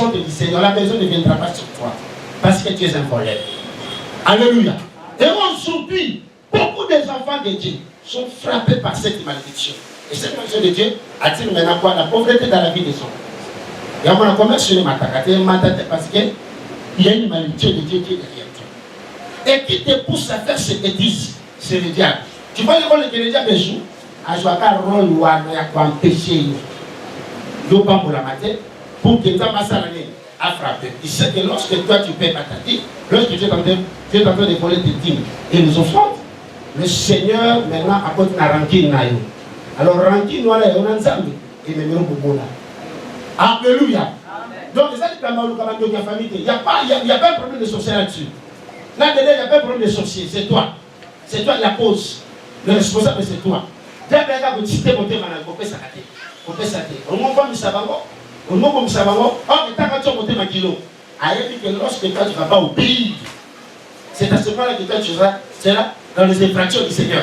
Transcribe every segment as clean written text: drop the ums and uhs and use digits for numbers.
maison te dit Seigneur, la maison ne viendra pas sur toi. Parce que tu es un voleur. Alléluia. Et aujourd'hui, beaucoup des enfants de Dieu sont frappés par cette malédiction. Et cette malédiction de Dieu attire maintenant quoi? La pauvreté dans la vie des hommes. Et on a commencé sur les matats parce qu'il y a une malédiction de Dieu qui est derrière toi. Et qui te pousse à faire ce bêtise, c'est le diable. Tu vois le rôle que le diable joue? À jouer un rôle où il y a empêcher. Il n'y a pas pour la mater, pour que tu aies à frapper. Il sait que lorsque toi tu paies pas ta dîme, lorsque tu es en train de voler tes dîmes et les offrandes, le Seigneur maintenant apporte la rancune. Alors rancune, voilà, on a ensemble. Et le nom pour là. Alléluia. Donc, les gens qui famille, il n'y a pas un problème de sorcier là-dessus. Là-dedans, il n'y a pas un problème de sorcier, c'est toi. C'est toi la cause. Le responsable, c'est toi. Lorsque toi tu ne vas pas obéir, c'est à ce moment-là que toi tu seras dans les infractions du Seigneur.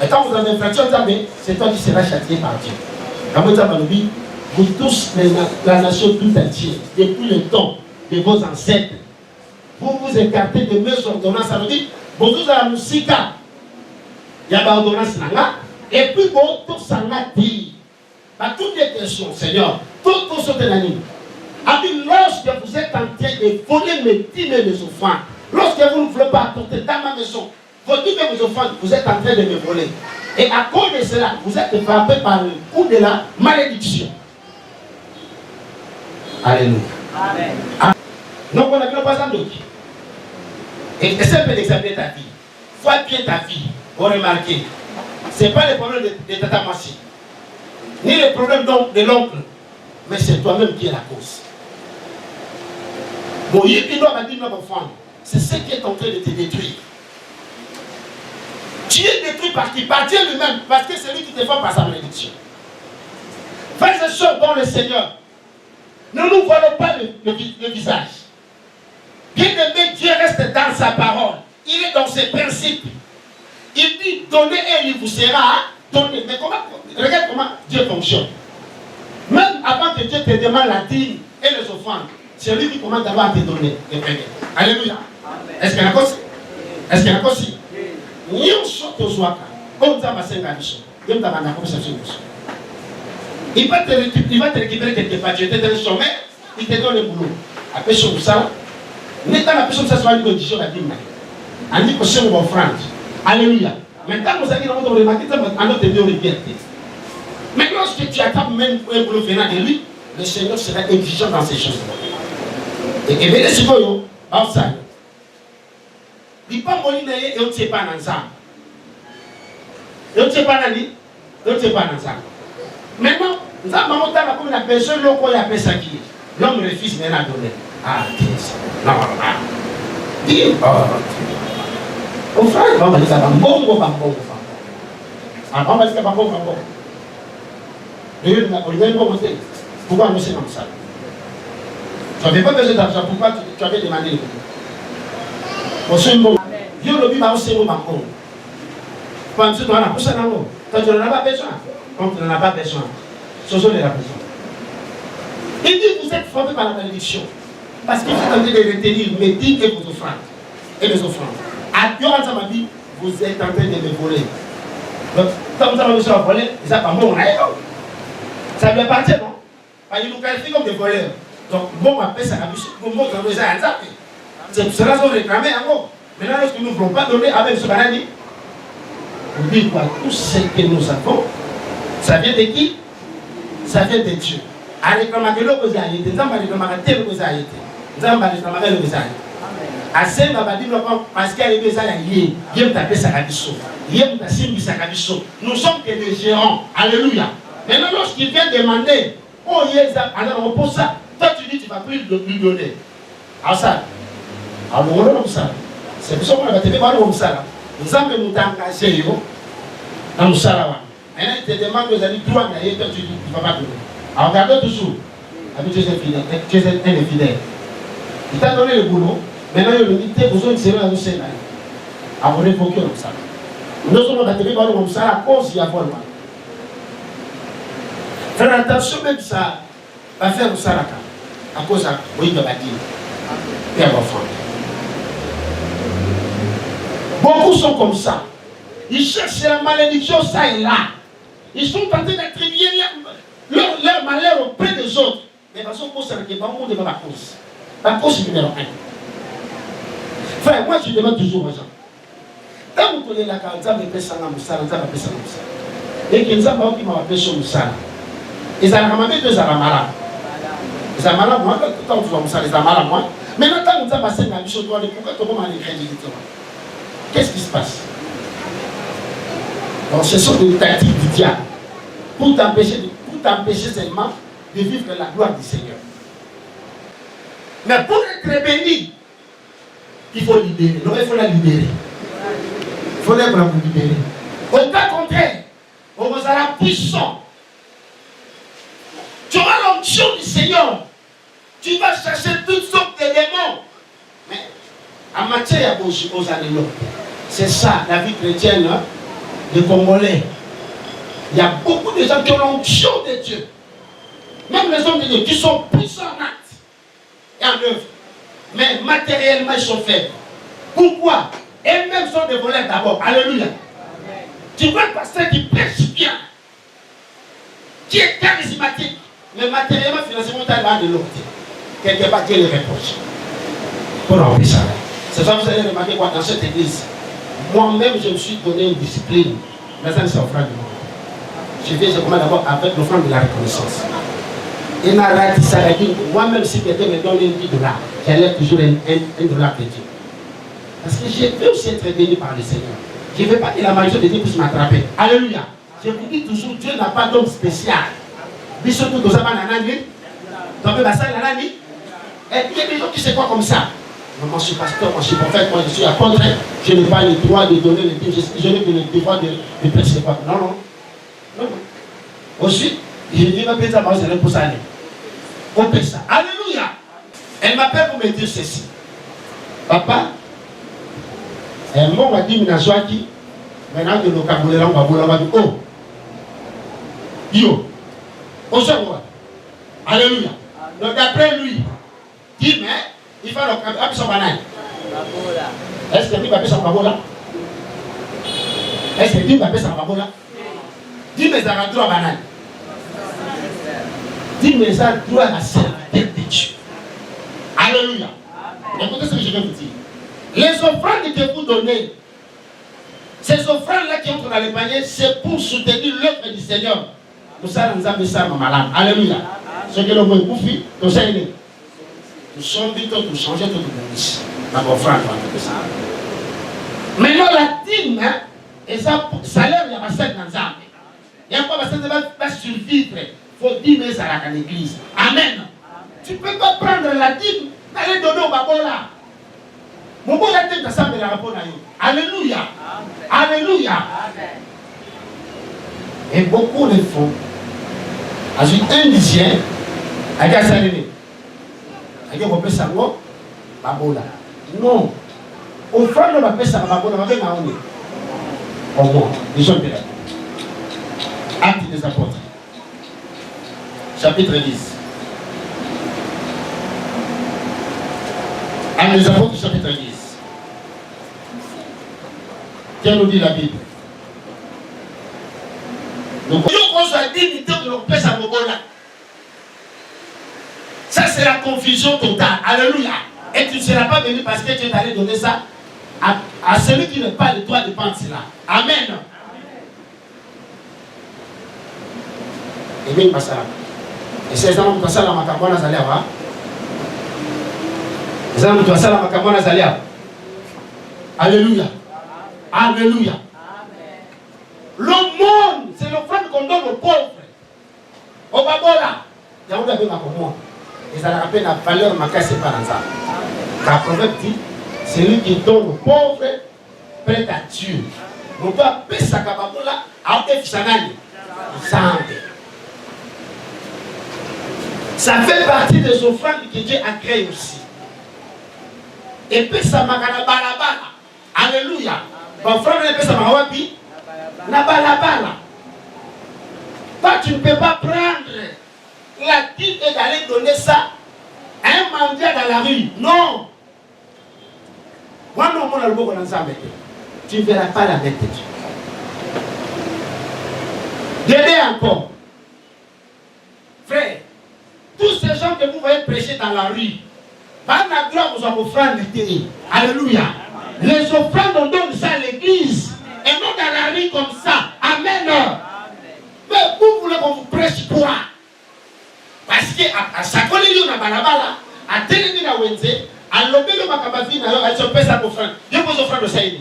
Et quand vous avez une infraction, c'est toi qui seras châtié par Dieu. Vous tous, la nation tout entière, depuis le temps de vos ancêtres, vous vous écartez de mes ordonnances. Ça veut dire, vous avez la musique, il y a une ordonnance, et puis vous tous en avez dit, toutes les questions, Seigneur, tout sont l'année. Lorsque vous êtes en train de voler mes dîmes et mes offrandes, lorsque vous ne voulez pas apporter dans ma maison vos dîmes et mes offrandes, vous êtes en train de me voler. Et à cause de cela, vous êtes frappé par le coup de la malédiction. Alléluia. Amen. Donc on a bien pas d'autres. Et c'est un peu d'examiner ta vie. Vois bien ta vie. Vous remarquez. Ce n'est pas le problème de Tata Massi, ni le problème de l'oncle, mais c'est toi-même qui es la cause. Bon, il doit dire notre enfant, c'est ce qui est en train de te détruire. Tu es détruit par qui? Par Dieu lui-même, parce que c'est lui qui te fait par sa malédiction. Frères et sœurs dans le Seigneur, ne nous voilons pas le visage. Bien aimé, Dieu reste dans sa parole. Il est dans ses principes. Il dit, donnez et il vous sera donné. Mais comment, regarde comment Dieu fonctionne. Même avant que Dieu te demande la dîme et les offrandes, c'est lui qui commande d'abord à te donner. Alléluia. Est-ce qu'il y a un cause? Est-ce qu'il y a un cause? Nous sommes aux oies. Comme ça, il va te récupérer quelque part. Tu étais dans le sommet, il te donne le boulot. Après, sur ça, n'est pas la personne qui s'assoit à l'audition à dîme. On dit que c'est mon offrande. Alléluia. Maintenant, vous allez remarquer à notre liberté. Mais lorsque tu attends même un boulot venant de lui, le Seigneur sera exigeant dans ces choses-là. Et bien, c'est quoi, ça. Il ne peut pas mourir et on ne sait pas dans ça. On ne sait pas dans lui, on ne sait pas dans ça. Maintenant, nous avons comme la personne, l'homme appelle ça qui est. L'homme refuse maintenant à donner. Ah, non, non. Dis, au frère, on va dire ça va bon. Ah, on va dire ça va bon. Pourquoi nous sommes comme ça? Tu n'avais pas besoin d'argent, pourquoi tu avais demandé le coup? Dieu le dit, bah, c'est bon. Quand tu n'en as pas besoin, quand tu n'en as pas besoin, ce sont les besoin. Il dit, vous êtes frappés par la malédiction. Parce qu'il faut tenter de retenir mes dîmes et vos offrandes. Et les offrandes. À Dieu, m'a dit, vous êtes en train de me voler. Donc, quand vous avez besoin de voler, ça va bon, ça lui appartient, non? Parce qu'il nous qualifie comme des voleurs. Donc, bon, après, ça a vu, bon, ça nous a zappé. C'est cela qu'on réclamait encore. Maintenant, lorsque nous ne voulons pas donner avec ce maladie, vous dites quoi? Tout ce que nous avons, ça vient de qui? Ça vient de Dieu. À réclamer le vous avez été, nous avons réclamé tel que vous avez été. Nous avons réclamé le vous avez été. À ce moment-là, parce qu'il y a des gens qui ont tapé sa cabisso, qui ont tapé sa cabisso. Nous sommes que des gérants. Alléluia. Maintenant, lorsqu'il vient demander, oh, alors on pose ça, toi tu dis, tu ne vas plus lui donner. Alors ça, alors on a ça. C'est pour ça qu'on a été comme ça. Nous avons nous engagé dans le Sarawa. Maintenant, il te demande, vous allez droit, toi tu dis, tu ne vas pas donner. Alors regardez toujours, tu es un infidèle. Il t'a donné le boulot, maintenant il lui dit, tu as besoin de serrer à nous Sénat. Alors on est focus comme ça. Nous sommes comme ça à cause il y a vol. Faire attention même ça va faire au Saraka. à cause de oui, de bâtir. Père enfant. Beaucoup sont comme ça. Ils cherchent la malédiction, ça et là. Ils sont en train d'attribuer leur malheur auprès des autres. Mais parce que c'est le monde de ma cause. La cause numéro 1. Frère, moi je demande toujours aux gens. Quand vous connaissez la carte, vous avez fait ça dans le salon, vous avez fait ça dans le salon. Et que nous avons qui m'a fait sur le salon. Ils ont ramené deux malades. Ils ont malades, moi, quand vous avez ça, ils ont malades, moi. Maintenant, quand nous avons passé dans le show, pourquoi tout le monde a écrit? Qu'est-ce qui se passe? Donc, ce sont des tactiques du diable pour t'empêcher seulement de vivre la gloire du Seigneur. Mais pour être béni, il faut libérer. Non, il faut la libérer. Il faut la libérer. Au cas contraire, on vous sera puissant. Tu auras l'onction du Seigneur. Tu vas chercher toutes sortes de démons. Mais en matière aux animaux, c'est ça la vie chrétienne, hein, les Congolais. Il y a beaucoup de gens qui ont l'onction de Dieu. Même les hommes de Dieu qui sont puissants en acte et en œuvre. Mais matériellement, ils sont faibles. Pourquoi? Eux-mêmes sont des voleurs d'abord. Alléluia. Tu vois un pasteur qui prêche bien, qui est charismatique, mais matériellement, financièrement, il a de l'autre. Quelque part, Dieu les reproche. Pour remplir ça. C'est ça que vous allez remarquer quoi dans cette église. Moi-même, je me suis donné une discipline. Mais ça, c'est offrande du monde. Je commence d'abord avec l'offrande de la reconnaissance. Et moi-même, si quelqu'un me donne $10, j'enlève toujours $1 de Dieu. Parce que je veux aussi être béni par le Seigneur. Je ne veux pas que la malédiction de Dieu puisse m'attraper. Alléluia. Je vous dis toujours, Dieu n'a pas d'homme spécial. Et il y a des gens qui se croient comme ça. Non, moi je suis pasteur, moi je suis prophète, moi je suis apôtre. Je n'ai pas le droit de donner les dîmes, je n'ai que le devoir de prêcher. Non, non. Non, non. Ensuite, je dis ma petite amie, c'est pour ça. On fait ça. Alléluia. Elle m'appelle pour me dire ceci. Papa, un mot m'a dit, maintenant que le vocabulaire, on va dire, oh, yo, au second. Alléluia. Donc d'après lui, dit, mais il faut appeler son banane. Est-ce que lui va appeler son babola? Est-ce que lui va appeler son babola? Dis, mais ça va droit banane. Dis, mais ça doit la serviteur de Dieu. Alléluia. Écoutez ce que je vais vous dire. Les offrandes que vous donnez, ces offrandes-là qui entrent dans le panier, c'est pour soutenir l'œuvre du Seigneur. Nous avons ça, malade. Alléluia. Ce que l'on veut bouffer, nous sommes aidés. Nous sommes vite, nous changeons tout le monde. La offrande, maintenant, la dîme, et ça, salaire, il y a pas ça dans l'âme. Il n'y a pas ça va survivre. Il faut dire ça à l'église. Amen. Tu ne peux pas prendre la dîme, aller donner au babola. Mon bon la tête de ça, mais la rapport à eux. Alléluia. Alléluia. Et beaucoup le font. Als u Indien, il y a ça. Il y a un ça, babola. Non. Au frère de ma paix, ça va babola, avec ma honte. Au moins, les gens de la Actes des apôtres. Chapitre 10. Actes des apôtres, chapitre 10. Qu'est-ce nous dit la Bible? Donc, ça c'est la confusion totale. Alléluia. Et tu ne seras pas venu parce que tu es allé donner ça à celui qui n'a pas le droit de prendre cela. Amen. Et bien, il ça. Et ces gens qui ont ça dans ma cabane à Zalia. Les gens qui ont ça dans ma cabane à Zalia. Alléluia. Alléluia. Le monde, c'est l'offrande qu'on donne aux pauvres. Au babola, il y a un peu de moi. Et ça rappelle la valeur de ma casse par ça. La proverbe dit, celui qui donne aux pauvres, prête à Dieu. On doit payer sa babola à un fisanani. Ça fait partie des offrandes que Dieu a créées aussi. Et puis ça m'a balabala. Alléluia. L'offrande ne peut pas wapi. Na balabala. Toi, tu ne peux pas prendre la dîme et d'aller donner ça Un mendiant dans la rue. Non. Moi, non, mon album, tu ne verras pas la bête de Dieu. Demain encore. Frère, tous ces gens que vous voyez prêcher dans la rue, par la gloire, vous en offrande l'éternel. Alléluia. Les offrandes, on donne ça à l'église. Et non dans la rue comme ça. Amen. Mais vous voulez qu'on vous prêche quoi? Parce que à Sakoli, on a balabala, à Télémi, à Wenze, à Lobelo, à Kabavina, à se pèse à offrande. Il y a vos offrandes de Saïdi.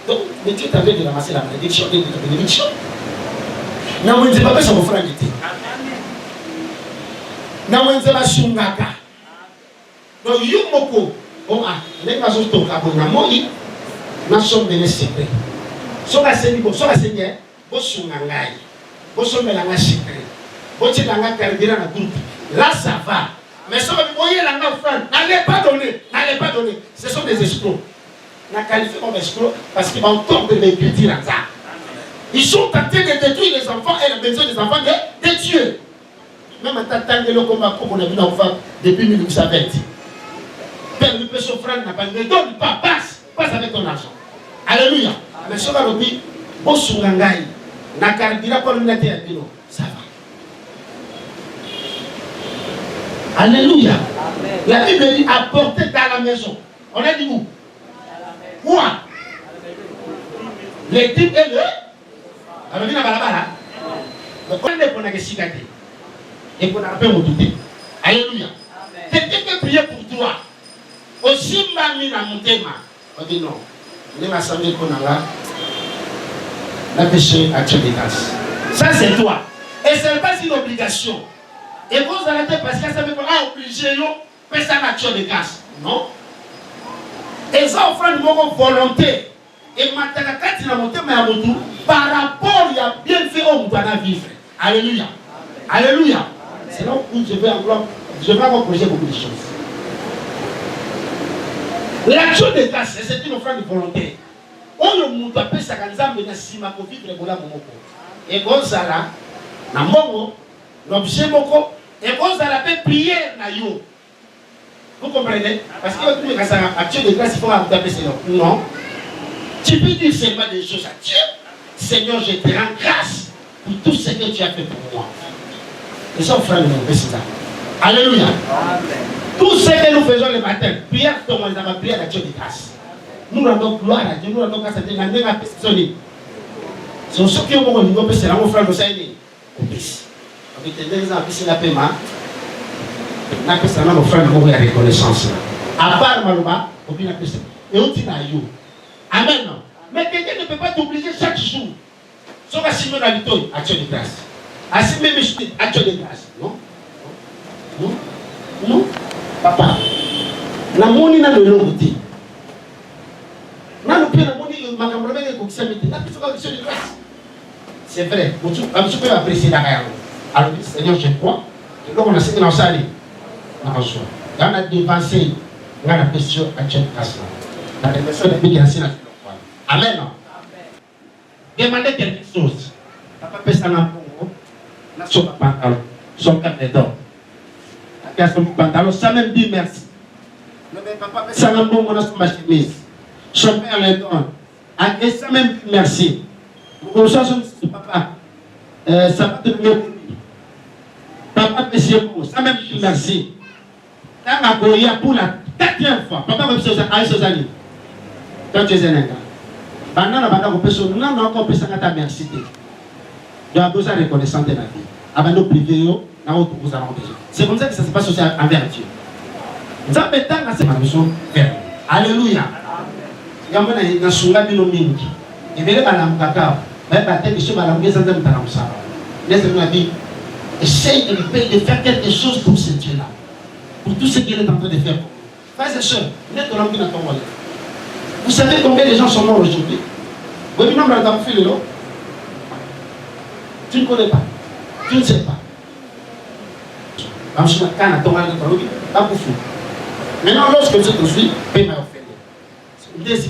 Donc, mais Dieu t'avait de ramasser la malédiction, de la bénédiction. Non, Wenze, pas son offrande d'été. Non, Wenze, pas Shungaka. Donc, Yumoko, on a, les maisons de Kabonamoi, nous sommes des secrets. Sur la scène, sur la scène, vous Shungangai, vous sommes la secret. Là, ça va. Mais si vous voyez la offrande, n'allez pas donner. N'allez pas donner. Ce sont des escrocs. On a qualifié comme escrocs parce qu'ils vont tomber de l'écriture en ça. Ils sont en train de détruire les enfants et la maison des enfants de Dieu. Même en tant que le combat qu'on a vu l'enfant depuis 1820. Père, le péché offrande n'a pas de donne pas, passe avec ton argent. Alléluia. Mais si on va le dire, bon sungangai, n'a qu'à dire quoi le ça va. Alléluia. La Bible dit apporter dans la maison. On a dit où? Quoi? Les types et le. Alors, il y a là. Donc, on est pour la cicatrice. Et pour la paix au tout. Alléluia. Quelqu'un peut prier pour toi. Aussi, mamie, dans mon thème. On dit non. On est assemblée qu'on a là. La péché à Dieu des grâces. Ça, c'est toi. Et ce n'est pas une obligation. Et vous arrêtez parce que ça veut dire obligé, mais ça n'a pas de grâce. Non. Et ça offre une volonté. Et maintenant, quand il a monté, par rapport, il a bien fait au monde à vivre. Alléluia. Alléluia. Sinon, je vais encore corriger beaucoup de choses. L'action de grâce, c'est une offrande de volonté. On le monte à peu ça quand mais na sima ko vivre bola momoko. Et gonzala na mongo, l'objet moko et gonzala peut prier na yo. Vous comprenez? Parce que tu as ça action de grâce il faut taper c'est non. Tu peux dire seulement des choses à Dieu. Seigneur, je te rends grâce pour tout ce que tu as fait pour moi. Et ça frère mon président. Alléluia. Amen. Tout ce que nous faisons le matin, prière ton moi dans prière à Dieu de grâce. Nous rendons gloire à Dieu, nous rendons grâce à Dieu. Nous rendons personne. C'est ce qui est au niveau de c'est là mon frère de Saïdi. Obéis. Avec les deux ans, c'est la paiement. N'a pas ça mon frère de mourir à reconnaissance. À part Maloba, on peut l'appeler ça. Et on dit à you. Amen. Mais quelqu'un ne peut pas t'obliger chaque jour. Sauf à Simon à l'itoy, à Dieu de grâce. À Simon à Dieu de grâce. Non? Non? Non? Papa. La monnaie n'a de l'autre. C'est vrai, je peux apprécier la réalité. Alors, Seigneur, je crois que quand on a ce que nous allons, on a dévancé la question à Dieu. La révélation de Dieu qui a signé la Amen. Demandez quelque chose. Papa peut s'en apprendre. Son pantalon, son café d'or. Son pantalon, ça même dit merci. Papa peut s'en apprendre sur ma chemise. Son père les donne. Et ça même dit merci. Nous sommes papa. Ça va te donner. Papa peut s'y apprendre. Ça même dit merci. Dans la Goya pour la 4e fois. Papa peut s'y apprendre. Quand tu es un gars. Pendant la bataille, on peut se dire, non, encore plus à merci. Tu as besoin de reconnaissance de la vie. Avant de priver, vous allons déjà. C'est comme ça que ça se passe aussi envers Dieu. Nous avons tant à cette maison ferme. Alléluia. Il y a un sunga de mingi. Et bien, madame Kakao, mais bataille de ce madame Gézan de Taramsa. Laissez-moi dire, essaye de faire quelque chose pour ce Dieu-là. Pour tout ce qu'il est en train de faire. Frères et sœurs, vous êtes dans l'homme qui n'a pas volé. Vous savez combien de gens sont morts aujourd'hui? Vous avez nombre d'enfants, tu ne connais pas. Tu ne sais pas. Maintenant, lorsque je te suis, paie ma offre. C'est